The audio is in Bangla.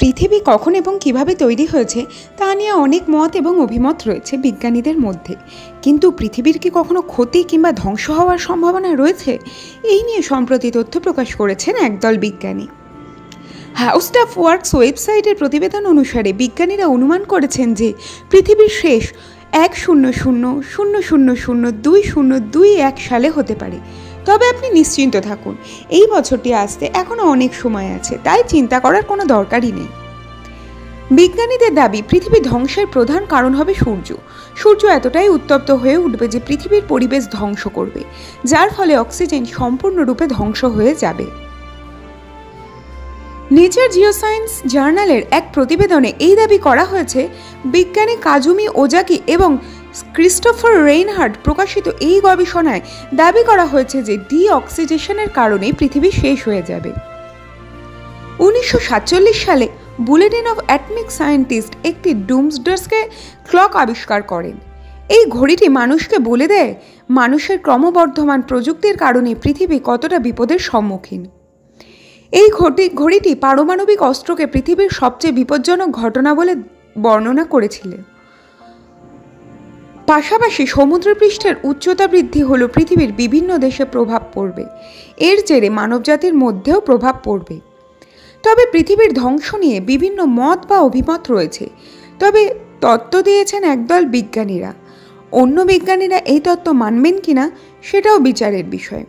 পৃথিবী কখন এবং কিভাবে তৈরি হয়েছে তা নিয়ে অনেক মত এবং অভিমত রয়েছে বিজ্ঞানীদের মধ্যে, কিন্তু পৃথিবীর কি কখনো ক্ষতি কিংবা ধ্বংস হওয়ার সম্ভাবনা রয়েছে, এই নিয়ে সম্প্রতি তথ্য প্রকাশ করেছেন একদল বিজ্ঞানী। হাউ স্টাফ ওয়ার্কস ওয়েবসাইটের প্রতিবেদন অনুসারে বিজ্ঞানীরা অনুমান করেছেন যে পৃথিবীর শেষ 10000002021 সালে হতে পারে। তবে আপনি নিশ্চিন্ত থাকুন, এই বছরটি আসতে এখনও অনেক সময় আছে, তাই চিন্তা করার কোনো দরকারই নেই। বিজ্ঞানীদের দাবি পৃথিবী ধ্বংসের প্রধান কারণ হবে সূর্য। সূর্য এতটাই উত্তপ্ত হয়ে উঠবে যে পৃথিবীর পরিবেশ ধ্বংস করবে, যার ফলে অক্সিজেন সম্পূর্ণরূপে ধ্বংস হয়ে যাবে। নেচার জিওসায়েন্স জার্নালের এক প্রতিবেদনে এই দাবি করা হয়েছে। বিজ্ঞানী কাজুমি ওজাকি এবং ক্রিস্টোফার রেইনহার্ট প্রকাশিত এই গবেষণায় দাবি করা হয়েছে যে ডিঅক্সিজেশনের কারণে পৃথিবী শেষ হয়ে যাবে। 1947 সালে বুলেটিন অফ অ্যাটমিক সায়েন্টিস্ট একটি ডুমসডে ক্লক আবিষ্কার করেন। এই ঘড়িটি মানুষকে বলে দেয় মানুষের ক্রমবর্ধমান প্রযুক্তির কারণে পৃথিবী কতটা বিপদের সম্মুখীন। এই ঘড়িটি পারমাণবিক অস্ত্রকে পৃথিবীর সবচেয়ে বিপজ্জনক ঘটনা বলে বর্ণনা করেছিল। পাশাপাশি সমুদ্রপৃষ্ঠের উচ্চতা বৃদ্ধি হলো পৃথিবীর বিভিন্ন দেশে প্রভাব পড়বে, এর জেরে মানবজাতির মধ্যেও প্রভাব পড়বে। তবে পৃথিবীর ধ্বংস নিয়ে বিভিন্ন মত বা অভিমত রয়েছে, তবে তত্ত্ব দিয়েছেন একদল বিজ্ঞানীরা। অন্য বিজ্ঞানীরা এই তত্ত্ব মানবেন কিনা সেটাও বিচারের বিষয়।